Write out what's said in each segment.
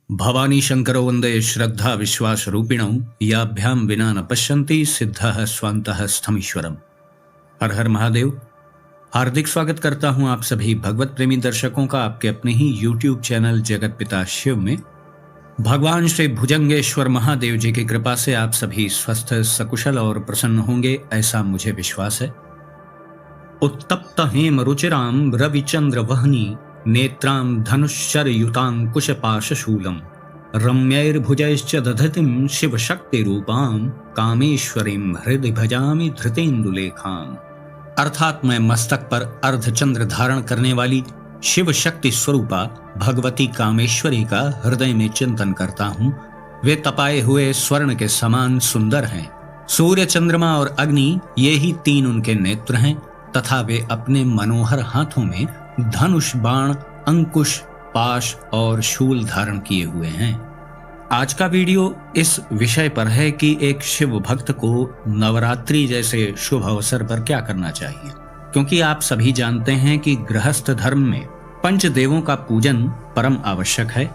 भवानी शंकरो वंदे श्रद्धा विश्वास रूपिणौ याभ्याम विना न पश्यन्ति सिद्धः स्वान्तः स्थमीश्वरम। हर हर महादेव। हार्दिक स्वागत करता हूं आप सभी भगवत प्रेमी दर्शकों का आपके अपने ही YouTube चैनल जगत पिता शिव में। भगवान श्री भुजंगेश्वर महादेव जी की कृपा से आप सभी स्वस्थ सकुशल और प्रसन्न होंगे, ऐसा मुझे विश्वास है। उत्तप्त हेम रुचिराम रविचंद्र वहनी नेत्रां धनुश्चरयुतांकुशपाशशूलम् रम्यैर्भुजैश्च दधतीं शिवशक्तिरूपां कामेश्वरीं हृदि भजामि धृतेन्दुलेखाम्। अर्थात मैं मस्तक पर अर्धचंद्र धारण करने वाली शिव शक्ति स्वरूपा भगवती कामेश्वरी का हृदय में चिंतन करता हूँ। वे तपाए हुए स्वर्ण के समान सुंदर हैं। सूर्य, चंद्रमा और अग्नि ये ही तीन उनके नेत्र हैं तथा वे अपने मनोहर हाथों में धनुष, बाण, अंकुश, पाश और शूल धारण किए हुए हैं। आज का वीडियो इस विषय पर है कि एक शिव भक्त को नवरात्रि जैसे शुभ अवसर पर क्या करना चाहिए, क्योंकि आप सभी जानते हैं कि गृहस्थ धर्म में पंचदेवों का पूजन परम आवश्यक है।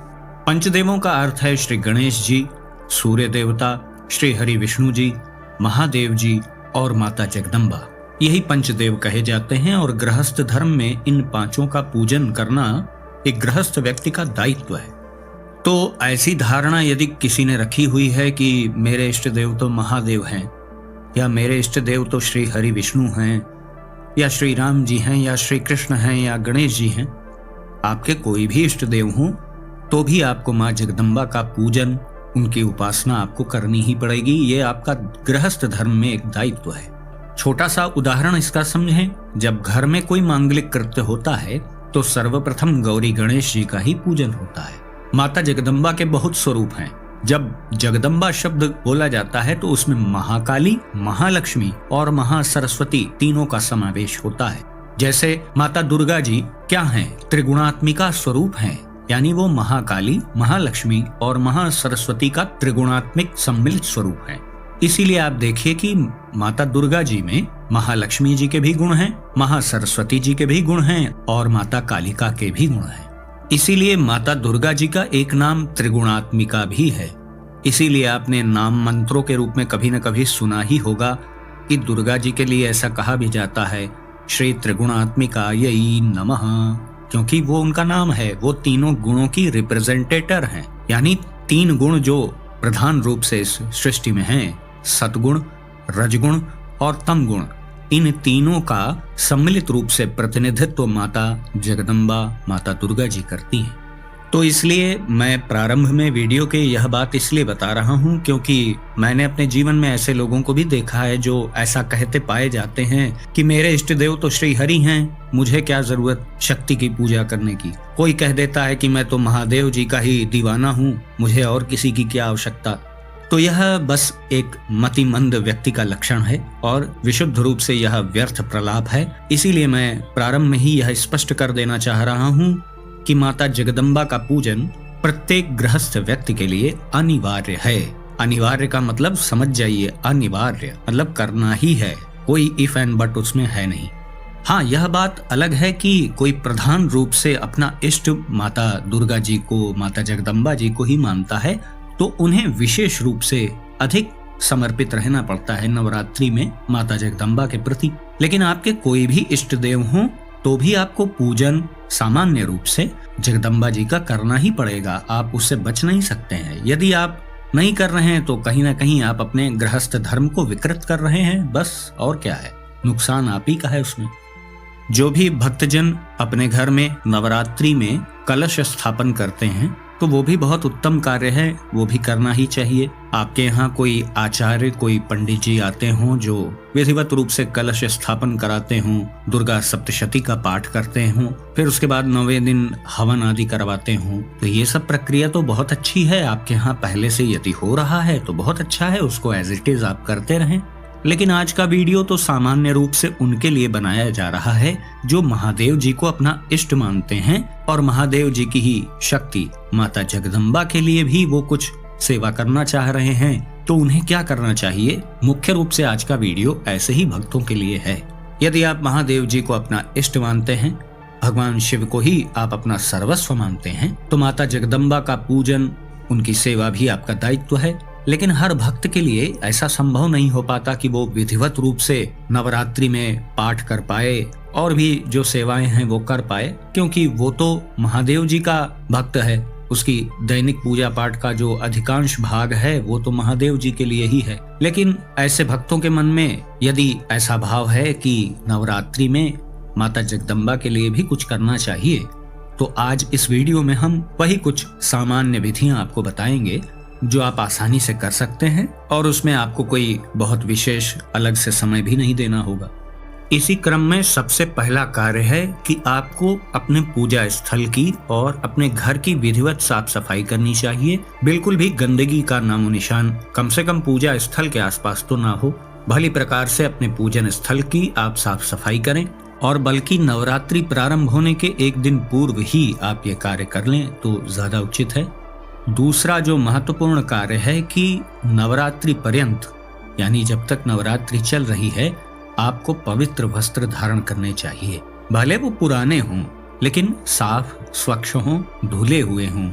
पंचदेवों का अर्थ है श्री गणेश जी, सूर्य देवता, श्री हरि विष्णु जी, महादेव जी और माता जगदम्बा। यही पंचदेव कहे जाते हैं और गृहस्थ धर्म में इन पांचों का पूजन करना एक गृहस्थ व्यक्ति का दायित्व है। तो ऐसी धारणा यदि किसी ने रखी हुई है कि मेरे इष्ट देव तो महादेव हैं, या मेरे इष्ट देव तो श्री हरि विष्णु हैं, या श्री राम जी हैं, या श्री कृष्ण हैं, या गणेश जी हैं, आपके कोई भी इष्ट देव हों तो भी आपको माँ जगदम्बा का पूजन, उनकी उपासना आपको करनी ही पड़ेगी। ये आपका गृहस्थ धर्म में एक दायित्व है। छोटा सा उदाहरण इसका समझें। जब घर में कोई मांगलिक कृत्य होता है तो सर्वप्रथम गौरी गणेश जी का ही पूजन होता है। माता जगदम्बा के बहुत स्वरूप हैं। जब जगदम्बा शब्द बोला जाता है तो उसमें महाकाली, महालक्ष्मी और महासरस्वती तीनों का समावेश होता है। जैसे माता दुर्गा जी क्या हैं? त्रिगुणात्मिका स्वरूप हैं, यानी वो महाकाली, महालक्ष्मी और महासरस्वती का त्रिगुणात्मिक सम्मिलित स्वरूप है। इसीलिए आप देखिए कि माता दुर्गा जी में महालक्ष्मी जी के भी गुण हैं, महासरस्वती जी के भी गुण हैं और माता कालिका के भी गुण हैं। इसीलिए माता दुर्गा जी का एक नाम त्रिगुणात्मिका भी है। इसीलिए आपने नाम मंत्रों के रूप में कभी न कभी सुना ही होगा कि दुर्गा जी के लिए ऐसा कहा भी जाता है, श्री त्रिगुणात्मिकायै नमः, क्योंकि वो उनका नाम है। वो तीनों गुणों की रिप्रेजेंटेटर हैं, यानी तीन गुण जो प्रधान रूप से इस सृष्टि में हैं, सतगुण, रजगुण और तमगुण, इन तीनों का सम्मिलित रूप से प्रतिनिधित्व माता जगदम्बा, माता दुर्गा जी करती हैं। तो इसलिए मैं प्रारंभ में वीडियो के यह बात इसलिए बता रहा हूं क्योंकि मैंने अपने जीवन में ऐसे लोगों को भी देखा है जो ऐसा कहते पाए जाते हैं कि मेरे इष्ट देव तो श्री हरि हैं, मुझे क्या जरूरत शक्ति की पूजा करने की। कोई कह देता है कि मैं तो महादेव जी का ही दीवाना हूँ, मुझे और किसी की क्या आवश्यकता। तो यह बस एक मतिमंद व्यक्ति का लक्षण है और विशुद्ध रूप से यह व्यर्थ प्रलाप है। इसीलिए मैं प्रारंभ में ही यह स्पष्ट कर देना चाह रहा हूँ कि माता जगदम्बा का पूजन प्रत्येक गृहस्थ व्यक्ति के लिए अनिवार्य है। अनिवार्य का मतलब समझ जाइए, अनिवार्य मतलब करना ही है, कोई इफ एंड बट उसमें है नहीं। हाँ, यह बात अलग है कि कोई प्रधान रूप से अपना इष्ट माता दुर्गा जी को, माता जगदम्बा जी को ही मानता है तो उन्हें विशेष रूप से अधिक समर्पित रहना पड़ता है नवरात्रि में माता जगदम्बा के प्रति। लेकिन आपके कोई भी इष्ट देव हों तो भी आपको पूजन सामान्य रूप से जगदम्बा जी का करना ही पड़ेगा। आप उससे बच नहीं सकते हैं। यदि आप नहीं कर रहे हैं तो कहीं ना कहीं आप अपने गृहस्थ धर्म को विकृत कर रहे हैं, बस और क्या है, नुकसान आप ही का है उसमें। जो भी भक्तजन अपने घर में नवरात्रि में कलश स्थापन करते हैं तो वो भी बहुत उत्तम कार्य है, वो भी करना ही चाहिए। आपके यहाँ कोई आचार्य, कोई पंडित जी आते हों जो विधिवत रूप से कलश स्थापन कराते हों, दुर्गा सप्तशती का पाठ करते हों, फिर उसके बाद 9वें दिन हवन आदि करवाते हों, तो ये सब प्रक्रिया तो बहुत अच्छी है। आपके यहाँ पहले से यदि हो रहा है तो बहुत अच्छा है, उसको एज इट इज आप करते रहें। लेकिन आज का वीडियो तो सामान्य रूप से उनके लिए बनाया जा रहा है जो महादेव जी को अपना इष्ट मानते हैं और महादेव जी की ही शक्ति माता जगदम्बा के लिए भी वो कुछ सेवा करना चाह रहे हैं। तो उन्हें क्या करना चाहिए, मुख्य रूप से आज का वीडियो ऐसे ही भक्तों के लिए है। यदि आप महादेव जी को अपना इष्ट मानते हैं, भगवान शिव को ही आप अपना सर्वस्व मानते हैं तो माता जगदम्बा का पूजन उनकी सेवा भी आपका दायित्व है। लेकिन हर भक्त के लिए ऐसा संभव नहीं हो पाता कि वो विधिवत रूप से नवरात्रि में पाठ कर पाए और भी जो सेवाएं हैं वो कर पाए, क्योंकि वो तो महादेव जी का भक्त है। उसकी दैनिक पूजा पाठ का जो अधिकांश भाग है वो तो महादेव जी के लिए ही है। लेकिन ऐसे भक्तों के मन में यदि ऐसा भाव है कि नवरात्रि में माता जगदम्बा के लिए भी कुछ करना चाहिए, तो आज इस वीडियो में हम वही कुछ सामान्य विधियां आपको बताएंगे जो आप आसानी से कर सकते हैं, और उसमें आपको कोई बहुत विशेष अलग से समय भी नहीं देना होगा। इसी क्रम में सबसे पहला कार्य है कि आपको अपने पूजा स्थल की और अपने घर की विधिवत साफ सफाई करनी चाहिए। बिल्कुल भी गंदगी का नामो निशान कम से कम पूजा स्थल के आसपास तो ना हो। भली प्रकार से अपने पूजन स्थल की आप साफ सफाई करें, और बल्कि नवरात्रि प्रारंभ होने के एक दिन पूर्व ही आप ये कार्य कर लें तो ज्यादा उचित है। दूसरा जो महत्वपूर्ण कार्य है कि नवरात्रि पर्यंत, यानी जब तक नवरात्रि चल रही है, आपको पवित्र वस्त्र धारण करने चाहिए। भले वो पुराने हों लेकिन साफ स्वच्छ हों, धुले हुए हों।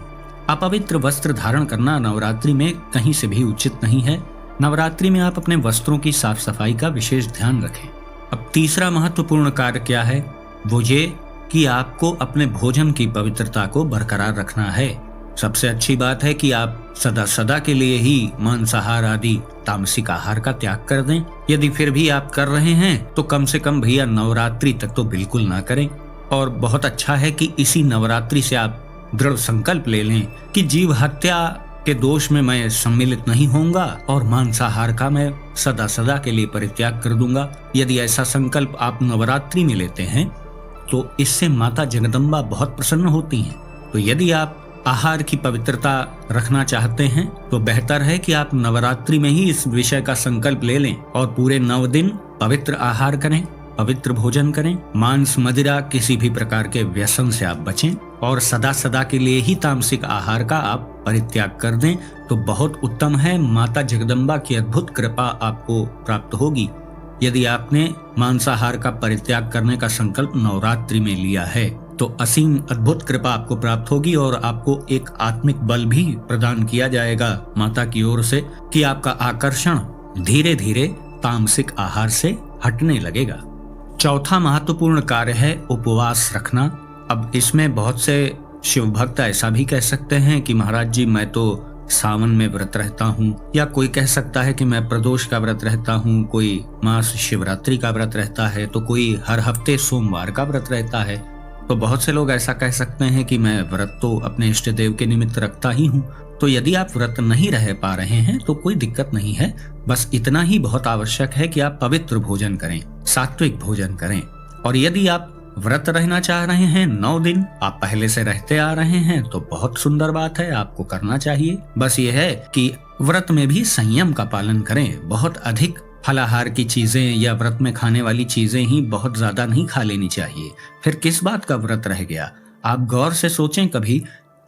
अपवित्र वस्त्र धारण करना नवरात्रि में कहीं से भी उचित नहीं है। नवरात्रि में आप अपने वस्त्रों की साफ सफाई का विशेष ध्यान रखें। अब तीसरा महत्वपूर्ण कार्य क्या है, वो ये कि आपको अपने भोजन की पवित्रता को बरकरार रखना है। सबसे अच्छी बात है कि आप सदा सदा के लिए ही मांसाहार आदि तामसिक आहार का त्याग कर दें। यदि फिर भी आप कर रहे हैं तो कम से कम भैया नवरात्रि तक तो बिल्कुल ना करें। और बहुत अच्छा है कि इसी नवरात्रि से आप दृढ़ संकल्प ले लें कि जीव हत्या के दोष में मैं सम्मिलित नहीं होऊंगा और मांसाहार का मैं सदा सदा के लिए परित्याग कर दूंगा। यदि ऐसा संकल्प आप नवरात्रि में लेते हैं तो इससे माता जगदम्बा बहुत प्रसन्न होती हैं। तो यदि आप आहार की पवित्रता रखना चाहते हैं तो बेहतर है कि आप नवरात्रि में ही इस विषय का संकल्प ले लें और पूरे 9 दिन पवित्र आहार करें, पवित्र भोजन करें। मांस मदिरा किसी भी प्रकार के व्यसन से आप बचें और सदा सदा के लिए ही तामसिक आहार का आप परित्याग कर दें तो बहुत उत्तम है। माता जगदम्बा की अद्भुत कृपा आपको प्राप्त होगी यदि आपने मांसाहार का परित्याग करने का संकल्प नवरात्रि में लिया है, तो असीम अद्भुत कृपा आपको प्राप्त होगी और आपको एक आत्मिक बल भी प्रदान किया जाएगा माता की ओर से कि आपका आकर्षण धीरे धीरे तामसिक आहार से हटने लगेगा। चौथा महत्वपूर्ण कार्य है उपवास रखना। अब इसमें बहुत से शिव भक्त ऐसा भी कह सकते हैं कि महाराज जी मैं तो सावन में व्रत रहता हूँ, या कोई कह सकता है कि मैं प्रदोष का व्रत रहता हूँ, कोई मास शिवरात्रि का व्रत रहता है, तो कोई हर हफ्ते सोमवार का व्रत रहता है। तो बहुत से लोग ऐसा कह सकते हैं कि मैं व्रत तो अपने इष्ट देव के निमित्त रखता ही हूँ। तो यदि आप व्रत नहीं रह पा रहे हैं तो कोई दिक्कत नहीं है। बस इतना ही बहुत आवश्यक है कि आप पवित्र भोजन करें, सात्विक भोजन करें। और यदि आप व्रत रहना चाह रहे हैं 9 दिन, आप पहले से रहते आ रहे हैं, तो बहुत सुंदर बात है, आपको करना चाहिए। बस ये है कि व्रत में भी संयम का पालन करें। बहुत अधिक फलाहार की चीजें या व्रत में खाने वाली चीजें ही बहुत ज्यादा नहीं खा लेनी चाहिए। फिर किस बात का व्रत रह गया। आप गौर से सोचें कभी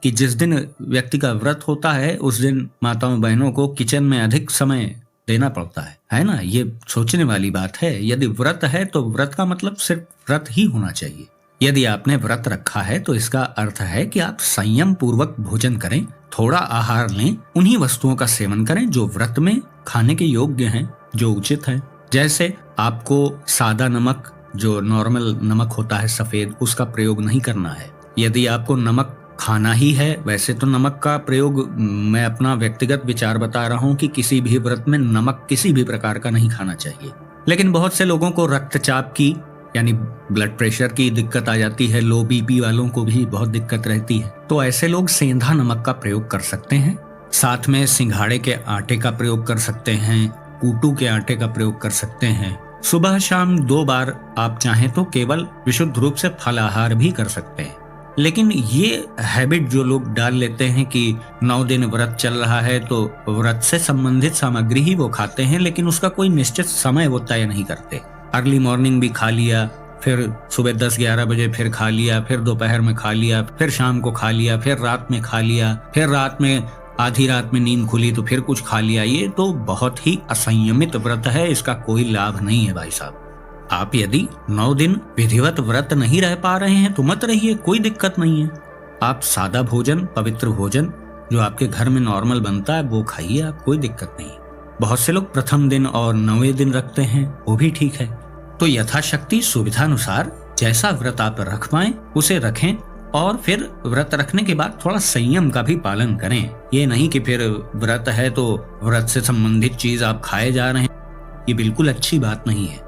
कि जिस दिन व्यक्ति का व्रत होता है उस दिन माताओं बहनों को किचन में अधिक समय देना पड़ता है ना। ये सोचने वाली बात है। यदि व्रत है तो व्रत का मतलब सिर्फ व्रत ही होना चाहिए। यदि आपने व्रत रखा है तो इसका अर्थ है कि आप संयम पूर्वक भोजन करें, थोड़ा आहार लें, उन्हीं वस्तुओं का सेवन करें जो व्रत में खाने के योग्य हैं, जो उचित है। जैसे आपको सादा नमक, जो नॉर्मल नमक होता है सफेद, उसका प्रयोग नहीं करना है। यदि आपको नमक खाना ही है, वैसे तो नमक का प्रयोग, मैं अपना व्यक्तिगत विचार बता रहा हूँ कि किसी भी व्रत में नमक किसी भी प्रकार का नहीं खाना चाहिए। लेकिन बहुत से लोगों को रक्तचाप की यानी ब्लड प्रेशर की दिक्कत आ जाती है, लो बीपी वालों को भी बहुत दिक्कत रहती है, तो ऐसे लोग सेंधा नमक का प्रयोग कर सकते हैं। साथ में सिंघाड़े के आटे का प्रयोग कर सकते हैं, कूटू के आटे का प्रयोग कर सकते हैं। सुबह शाम 2 बार आप चाहें तो केवल विशुद्ध रूप से फलाहार भी कर सकते हैं। लेकिन ये हैबिट जो लोग डाल लेते हैं कि 9 दिन व्रत चल रहा है तो व्रत से संबंधित सामग्री ही वो खाते हैं, लेकिन उसका कोई निश्चित समय वो तय नहीं करते। अर्ली मॉर्निंग भी खा लिया, फिर सुबह 10-11 बजे फिर खा लिया, फिर दोपहर में खा लिया, फिर शाम को खा लिया, फिर रात में खा लिया, फिर रात में आधी रात में नींद खुली तो फिर कुछ खा लिया। ये तो बहुत ही असंयमित व्रत है, इसका कोई लाभ नहीं है भाई साहब। आप यदि 9 दिन विधिवत व्रत नहीं रह पा रहे हैं तो मत रहिए, कोई दिक्कत नहीं है। आप सादा भोजन, पवित्र भोजन जो आपके घर में नॉर्मल बनता है वो खाइए आप, कोई दिक्कत नहीं। बहुत से लोग प्रथम दिन और 9वें दिन रखते हैं, वो भी ठीक है। तो यथाशक्ति सुविधानुसार जैसा व्रत आप रख पाए उसे रखें, और फिर व्रत रखने के बाद थोड़ा संयम का भी पालन करें। ये नहीं कि फिर व्रत है तो व्रत से संबंधित चीज आप खाए जा रहे हैं, ये बिल्कुल अच्छी बात नहीं है,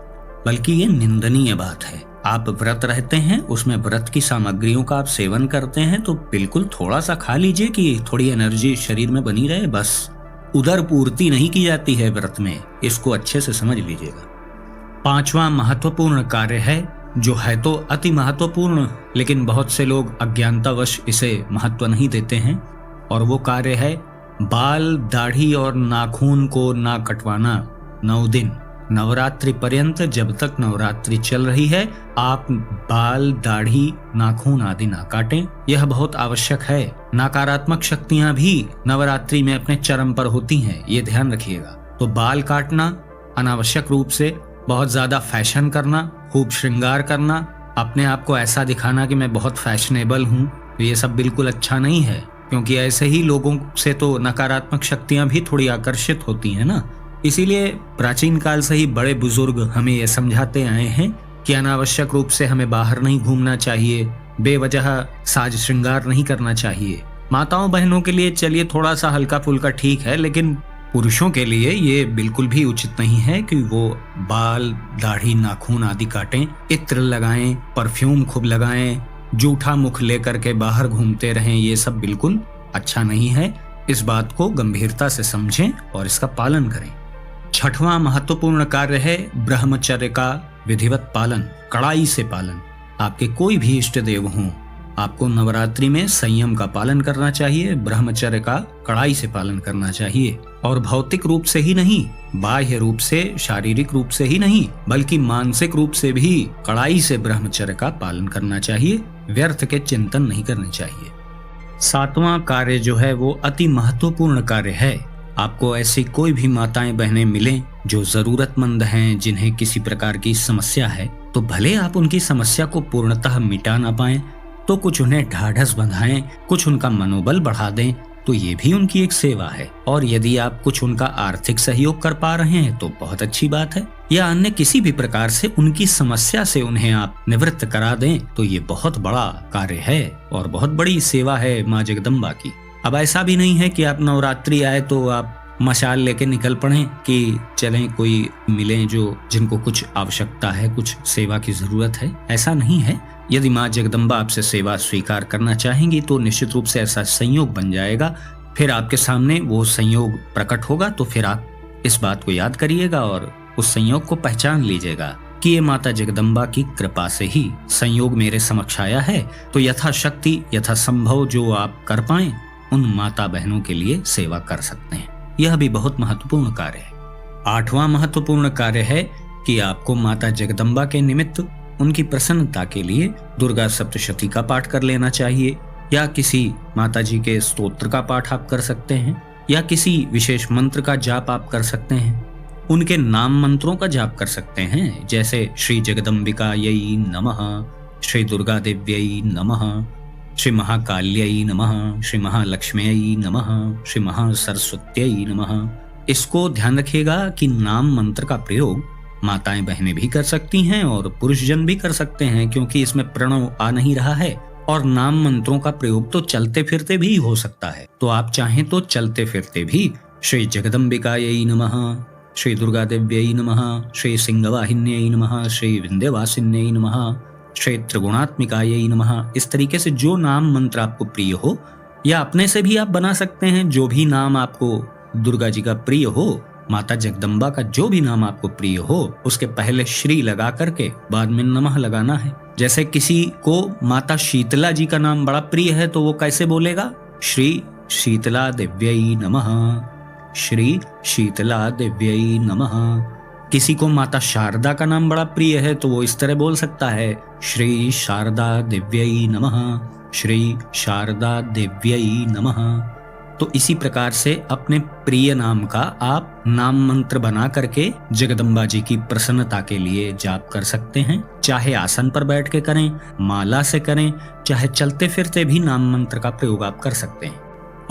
बल्कि ये निंदनीय बात है। आप व्रत रहते हैं, उसमें व्रत की सामग्रियों का आप सेवन करते हैं, तो बिल्कुल थोड़ा सा खा लीजिए कि थोड़ी एनर्जी शरीर में बनी रहे, बस। उदर पूर्ति नहीं की जाती है व्रत में, इसको अच्छे से समझ लीजिएगा। 5वां महत्वपूर्ण कार्य है, जो है तो अति महत्वपूर्ण, लेकिन बहुत से लोग अज्ञानतावश इसे महत्व नहीं देते हैं, और वो कार्य है बाल, दाढ़ी और नाखून को ना कटवाना 9 दिन। नवरात्रि पर्यंत, जब तक नवरात्रि चल रही है, आप बाल, दाढ़ी, नाखून आदि ना काटें। यह बहुत आवश्यक है। नकारात्मक शक्तियां भी नवरात्रि में अपने चरम पर होती हैं, ये ध्यान रखिएगा। तो बाल काटना, अनावश्यक रूप से बहुत ज्यादा फैशन करना, खूब श्रृंगार करना, अपने आप को ऐसा दिखाना कि मैं बहुत फैशनेबल हूँ, ये सब बिल्कुल अच्छा नहीं है, क्योंकि ऐसे ही लोगों से तो नकारात्मक शक्तियां भी थोड़ी आकर्षित होती हैं ना। इसीलिए प्राचीन काल से ही बड़े बुजुर्ग हमें ये समझाते आए हैं कि अनावश्यक रूप से हमें बाहर नहीं घूमना चाहिए, बेवजह साज श्रृंगार नहीं करना चाहिए। माताओं बहनों के लिए चलिए थोड़ा सा हल्का फुल्का ठीक है, लेकिन पुरुषों के लिए ये बिल्कुल भी उचित नहीं है कि वो बाल, दाढ़ी, नाखून आदि काटें, इत्र लगाएं, परफ्यूम खूब लगाएं, जूठा मुख लेकर के बाहर घूमते रहें। ये सब बिल्कुल अच्छा नहीं है। इस बात को गंभीरता से समझें और इसका पालन करें। 6वां महत्वपूर्ण कार्य है ब्रह्मचर्य का विधिवत पालन, कड़ाई से पालन। आपके कोई भी इष्ट देव हों, आपको नवरात्रि में संयम का पालन करना चाहिए, ब्रह्मचर्य का कड़ाई से पालन करना चाहिए। और भौतिक रूप से ही नहीं, बाह्य रूप से, शारीरिक रूप से ही नहीं, बल्कि मानसिक रूप से भी कड़ाई से ब्रह्मचर्य का पालन करना चाहिए। व्यर्थ के चिंतन नहीं करने चाहिए। 7वां कार्य जो है वो अति महत्वपूर्ण कार्य है। आपको ऐसी कोई भी माताएं बहनें मिलें जो जरूरतमंद हैं, जिन्हें किसी प्रकार की समस्या है, तो भले आप उनकी समस्या को पूर्णतः मिटा ना पाएं, तो कुछ उन्हें ढाढ़स बंधाएं, कुछ उनका मनोबल बढ़ा दें, तो ये भी उनकी एक सेवा है। और यदि आप कुछ उनका आर्थिक सहयोग कर पा रहे हैं तो बहुत अच्छी बात है, या अन्य किसी भी प्रकार से उनकी समस्या से उन्हें आप निवृत्त करा दें, तो ये बहुत बड़ा कार्य है और बहुत बड़ी सेवा है माँ जगदम्बा की। अब ऐसा भी नहीं है कि आप नवरात्रि आए तो आप मशाल लेके निकल पड़े कि चलें कोई मिलें जो जिनको कुछ आवश्यकता है, कुछ सेवा की जरूरत है। ऐसा नहीं है। यदि माँ जगदम्बा आपसे सेवा स्वीकार करना चाहेंगी तो निश्चित रूप से ऐसा संयोग बन जाएगा, फिर आपके सामने वो संयोग प्रकट होगा, तो फिर आप इस बात को याद करिएगा और उस संयोग को पहचान लीजिएगा कि ये माता जगदम्बा की कृपा से ही संयोग मेरे समक्ष आया है। तो यथाशक्ति, यथासंभव जो आप कर पाएं, उन माता बहनों के लिए सेवा कर सकते हैं। यह भी बहुत महत्वपूर्ण कार्य है। 8वां महत्वपूर्ण कार्य है कि आपको माता जगदम्बा के निमित्त उनकी प्रसन्नता के लिए दुर्गा सप्तशती का पाठ कर लेना चाहिए, या किसी माता जी के स्तोत्र का पाठ आप कर सकते हैं, या किसी विशेष मंत्र का जाप आप कर सकते हैं। उनके नाम मंत्रों का जाप कर सकते हैं, जैसे श्री जगदम्बिकायै नमः, श्री दुर्गा देव्यै नमः, श्री महाकाल्यै नमः, श्री महालक्ष्म्यै नमः, श्री महासरस्वत्यै नमः। इसको ध्यान रखिएगा कि नाम मंत्र का प्रयोग माताएं बहनें भी कर सकती हैं और पुरुष जन भी कर सकते हैं, क्योंकि इसमें प्रणव आ नहीं रहा है। और नाम मंत्रों का प्रयोग तो चलते फिरते भी हो सकता है, तो आप चाहें तो चलते फिरते भी श्री जगदम्बिकायै नमः, श्री दुर्गा देव्यै नमः, श्री सिंहवाहिन्यै नमः, श्री विंध्यवासिन्यै नमः, श्री त्रिगुणात्मिकायै नमः, इस तरीके से जो नाम मंत्र आपको प्रिय हो, या अपने से भी आप बना सकते हैं। जो भी नाम आपको दुर्गा जी का प्रिय हो, माता जगदम्बा का जो भी नाम आपको प्रिय हो, उसके पहले श्री लगा करके बाद में नमः लगाना है। जैसे किसी को माता शीतला जी का नाम बड़ा प्रिय है तो वो कैसे बोलेगा? श्री शीतला देव्यै नमः, श्री शीतला देव्यै नमः। किसी को माता शारदा का नाम बड़ा प्रिय है तो वो इस तरह बोल सकता है, श्री शारदा देव्यै नमः, श्री शारदा देव्यै नमः। तो इसी प्रकार से अपने प्रिय नाम का आप नाम मंत्र बना करके जगदम्बा जी की प्रसन्नता के लिए जाप कर सकते हैं। चाहे आसन पर बैठ के करें, माला से करें, चाहे चलते फिरते भी नाम मंत्र का प्रयोग आप कर सकते हैं।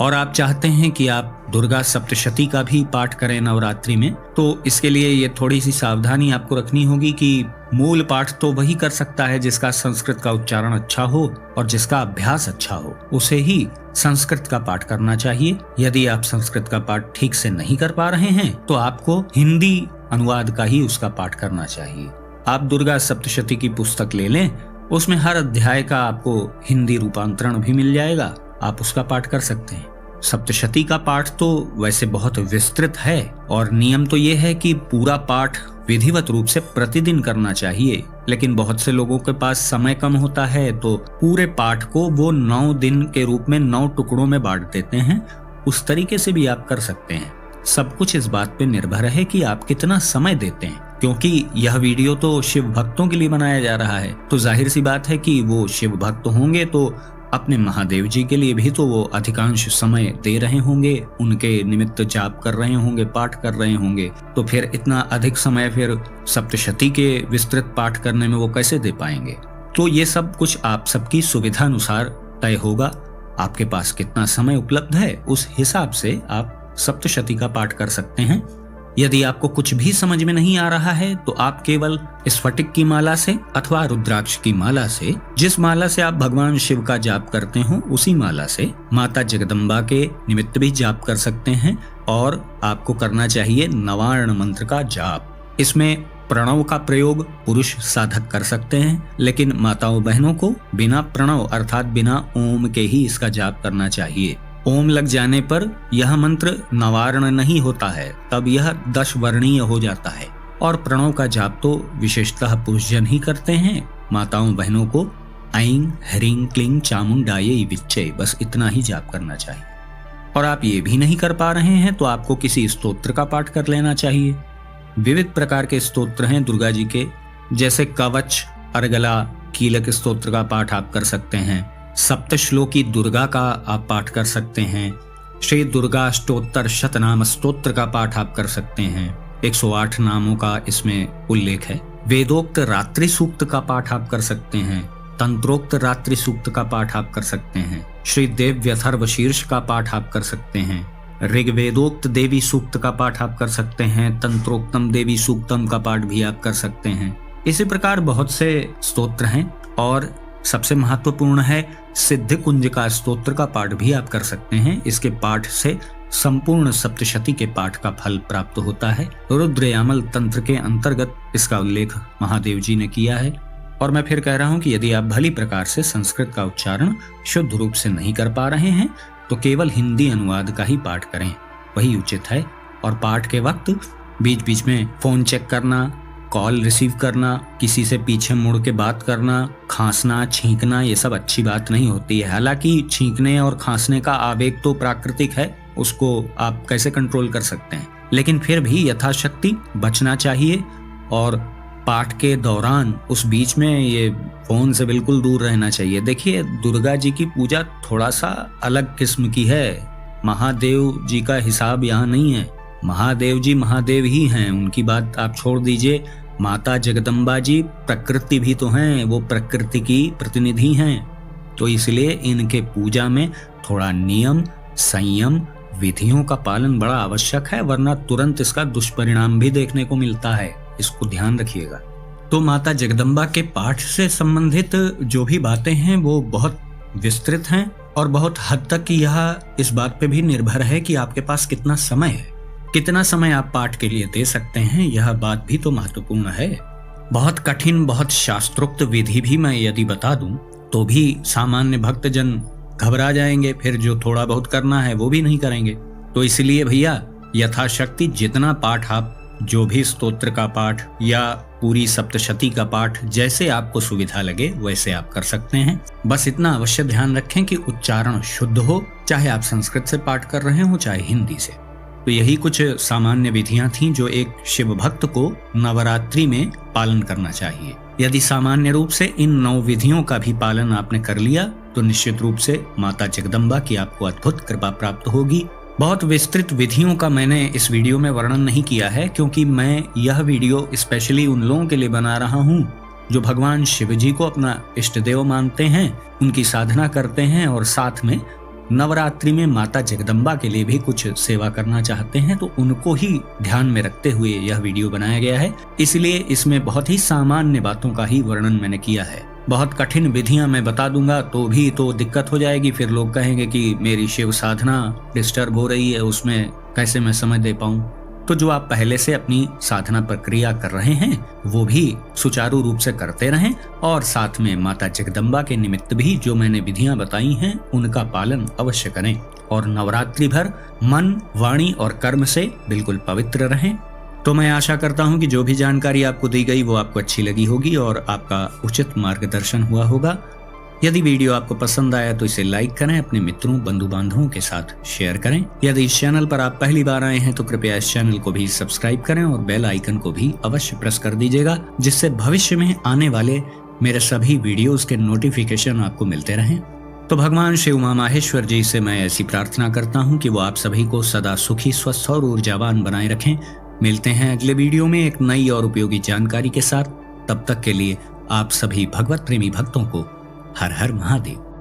और आप चाहते हैं कि आप दुर्गा सप्तशती का भी पाठ करें नवरात्रि में, तो इसके लिए ये थोड़ी सी सावधानी आपको रखनी होगी कि मूल पाठ तो वही कर सकता है जिसका संस्कृत का उच्चारण अच्छा हो और जिसका अभ्यास अच्छा हो, उसे ही संस्कृत का पाठ करना चाहिए। यदि आप संस्कृत का पाठ ठीक से नहीं कर पा रहे हैं तो आपको हिंदी अनुवाद का ही उसका पाठ करना चाहिए। आप दुर्गा सप्तशती की पुस्तक ले लें, उसमें हर अध्याय का आपको हिंदी रूपांतरण भी मिल जाएगा, आप उसका पाठ कर सकते हैं। सप्तशती का पाठ तो वैसे बहुत विस्तृत है और नियम तो ये है कि पूरा पाठ विधिवत रूप से प्रतिदिन करना चाहिए, लेकिन बहुत से लोगों के पास समय कम होता है तो पूरे पाठ को वो 9 दिन के रूप में 9 टुकड़ों में बांट देते हैं। उस तरीके से भी आप कर सकते हैं। सब कुछ इस बात पे निर्भर है कि आप कितना समय देते हैं, क्योंकि यह वीडियो तो शिव भक्तों के लिए बनाया जा रहा है, तो जाहिर सी बात है कि वो शिव भक्त होंगे तो अपने महादेव जी के लिए भी तो वो अधिकांश समय दे रहे होंगे, उनके निमित्त जाप कर रहे होंगे, पाठ कर रहे होंगे, तो फिर इतना अधिक समय फिर सप्तशती के विस्तृत पाठ करने में वो कैसे दे पाएंगे। तो ये सब कुछ आप सबकी सुविधा अनुसार तय होगा। आपके पास कितना समय उपलब्ध है उस हिसाब से आप सप्तशती का पाठ कर सकते हैं। यदि आपको कुछ भी समझ में नहीं आ रहा है तो आप केवल स्फटिक की माला से अथवा रुद्राक्ष की माला से, जिस माला से आप भगवान शिव का जाप करते हो उसी माला से माता जगदम्बा के निमित्त भी जाप कर सकते हैं। और आपको करना चाहिए नवार्ण मंत्र का जाप। इसमें प्रणव का प्रयोग पुरुष साधक कर सकते हैं, लेकिन माताओं बहनों को बिना प्रणव अर्थात बिना ओम के ही इसका जाप करना चाहिए। ओम लग जाने पर यह मंत्र नवार्ण नहीं होता है, तब यह 10 वर्णीय हो जाता है। और प्रणव का जाप तो विशेषतः पुरुषजन ही करते हैं। माताओं बहनों को ऐं ह्रीं क्लीं चामुंडायै विच्चे, बस इतना ही जाप करना चाहिए। और आप ये भी नहीं कर पा रहे हैं तो आपको किसी स्तोत्र का पाठ कर लेना चाहिए। विविध प्रकार के स्तोत्र हैं दुर्गा जी के, जैसे कवच, अर्गला, कीलक स्तोत्र का पाठ आप कर सकते हैं। सप्तश्लोकी दुर्गा का आप पाठ कर सकते हैं। श्री दुर्गा अष्टोत्तर शतनाम स्तोत्र का पाठ आप कर सकते हैं। 108 नामों का इसमें उल्लेख है। वेदोक्त रात्रि सूक्त का पाठ आप कर सकते हैं। तंत्रोक्त रात्रि सूक्त का पाठ आप कर सकते हैं। श्री देव्यथर्व शीर्ष का पाठ आप कर सकते हैं। ऋग्वेदोक्त देवी सूक्त का पाठ आप कर सकते हैं। तंत्रोक्तम देवी सूक्तम का पाठ भी आप कर सकते हैं। इसी प्रकार बहुत से स्तोत्र हैं और सबसे महत्वपूर्ण है सिद्ध कुंज का स्तोत्र का पाठ भी आप कर सकते हैं। इसके पाठ से संपूर्ण सप्तशती के पाठ का फल प्राप्त होता है। रुद्रयामल तंत्र के अंतर्गत इसका उल्लेख महादेव जी ने किया है। और मैं फिर कह रहा हूं कि यदि आप भली प्रकार से संस्कृत का उच्चारण शुद्ध रूप से नहीं कर पा रहे हैं तो केवल हिंदी अनुवाद का ही पाठ करें, वही उचित है। और पाठ के वक्त बीच बीच में फोन चेक करना, कॉल रिसीव करना, किसी से पीछे मुड़ के बात करना, खांसना, छींकना, ये सब अच्छी बात नहीं होती है। हालांकि छींकने और खांसने का आवेग तो प्राकृतिक है, उसको आप कैसे कंट्रोल कर सकते हैं, लेकिन फिर भी यथाशक्ति बचना चाहिए। और पाठ के दौरान उस बीच में ये फोन से बिल्कुल दूर रहना चाहिए। देखिए, दुर्गा जी की पूजा थोड़ा सा अलग किस्म की है। महादेव जी का हिसाब यहाँ नहीं है। महादेव जी महादेव ही हैं, उनकी बात आप छोड़ दीजिए। माता जगदम्बा जी प्रकृति भी तो हैं, वो प्रकृति की प्रतिनिधि हैं। तो इसलिए इनके पूजा में थोड़ा नियम, संयम, विधियों का पालन बड़ा आवश्यक है, वरना तुरंत इसका दुष्परिणाम भी देखने को मिलता है। इसको ध्यान रखिएगा। तो माता जगदम्बा के पाठ से संबंधित जो भी बातें हैं वो बहुत विस्तृत हैं और बहुत हद तक यह इस बात पे भी निर्भर है कि आपके पास कितना समय है, कितना समय आप पाठ के लिए दे सकते हैं। यह बात भी तो महत्वपूर्ण है। बहुत कठिन, बहुत शास्त्रोक्त विधि भी मैं यदि बता दूं तो भी सामान्य भक्तजन घबरा जाएंगे, फिर जो थोड़ा बहुत करना है वो भी नहीं करेंगे। तो इसलिए भैया यथाशक्ति जितना पाठ आप, जो भी स्तोत्र का पाठ या पूरी सप्तशती का पाठ, जैसे आपको सुविधा लगे वैसे आप कर सकते हैं। बस इतना अवश्य ध्यान रखें कि उच्चारण शुद्ध हो, चाहे आप संस्कृत से पाठ कर रहे हो चाहे हिंदी से। तो यही कुछ सामान्य विधियां थीं जो एक शिव भक्त को नवरात्रि में पालन करना चाहिए। यदि सामान्य रूप से इन 9 विधियों का भी पालन आपने कर लिया तो निश्चित रूप से माता जगदम्बा की आपको अद्भुत कृपा प्राप्त होगी। बहुत विस्तृत विधियों का मैंने इस वीडियो में वर्णन नहीं किया है, क्योंकि मैं यह वीडियो स्पेशली उन लोगों के लिए बना रहा हूँ जो भगवान शिव जी को अपना इष्ट देव मानते हैं, उनकी साधना करते हैं और साथ में नवरात्रि में माता जगदम्बा के लिए भी कुछ सेवा करना चाहते हैं तो उनको ही ध्यान में रखते हुए यह वीडियो बनाया गया है। इसलिए इसमें बहुत ही सामान्य बातों का ही वर्णन मैंने किया है। बहुत कठिन विधियां मैं बता दूंगा तो भी तो दिक्कत हो जाएगी, फिर लोग कहेंगे कि मेरी शिव साधना डिस्टर्ब हो रही है, उसमें कैसे मैं समय दे पाऊं। तो जो आप पहले से अपनी साधना प्रक्रिया कर रहे हैं वो भी सुचारू रूप से करते रहें और साथ में माता जगदम्बा के निमित्त भी जो मैंने विधियां बताई हैं उनका पालन अवश्य करें और नवरात्रि भर मन, वाणी और कर्म से बिल्कुल पवित्र रहें। तो मैं आशा करता हूं कि जो भी जानकारी आपको दी गई वो आपको अच्छी लगी होगी और आपका उचित मार्गदर्शन हुआ होगा। यदि वीडियो आपको पसंद आया तो इसे लाइक करें, अपने मित्रों बंधु बांधवों के साथ शेयर करें। यदि इस चैनल पर आप पहली बार आए हैं तो कृपया इस चैनल को भी सब्सक्राइब करें और बेल आइकन को भी अवश्य प्रेस कर दीजिएगा, जिससे भविष्य में आने वाले मेरे सभी वीडियोस के नोटिफिकेशन आपको मिलते रहें। तो भगवान शिव उमा माहेश्वर जी से मैं ऐसी प्रार्थना करता हूँ कि वो आप सभी को सदा सुखी, स्वस्थ और ऊर्जावान बनाए रखें। मिलते हैं अगले वीडियो में एक नई और उपयोगी जानकारी के साथ। तब तक के लिए आप सभी भगवत प्रेमी भक्तों को हर हर महादेव।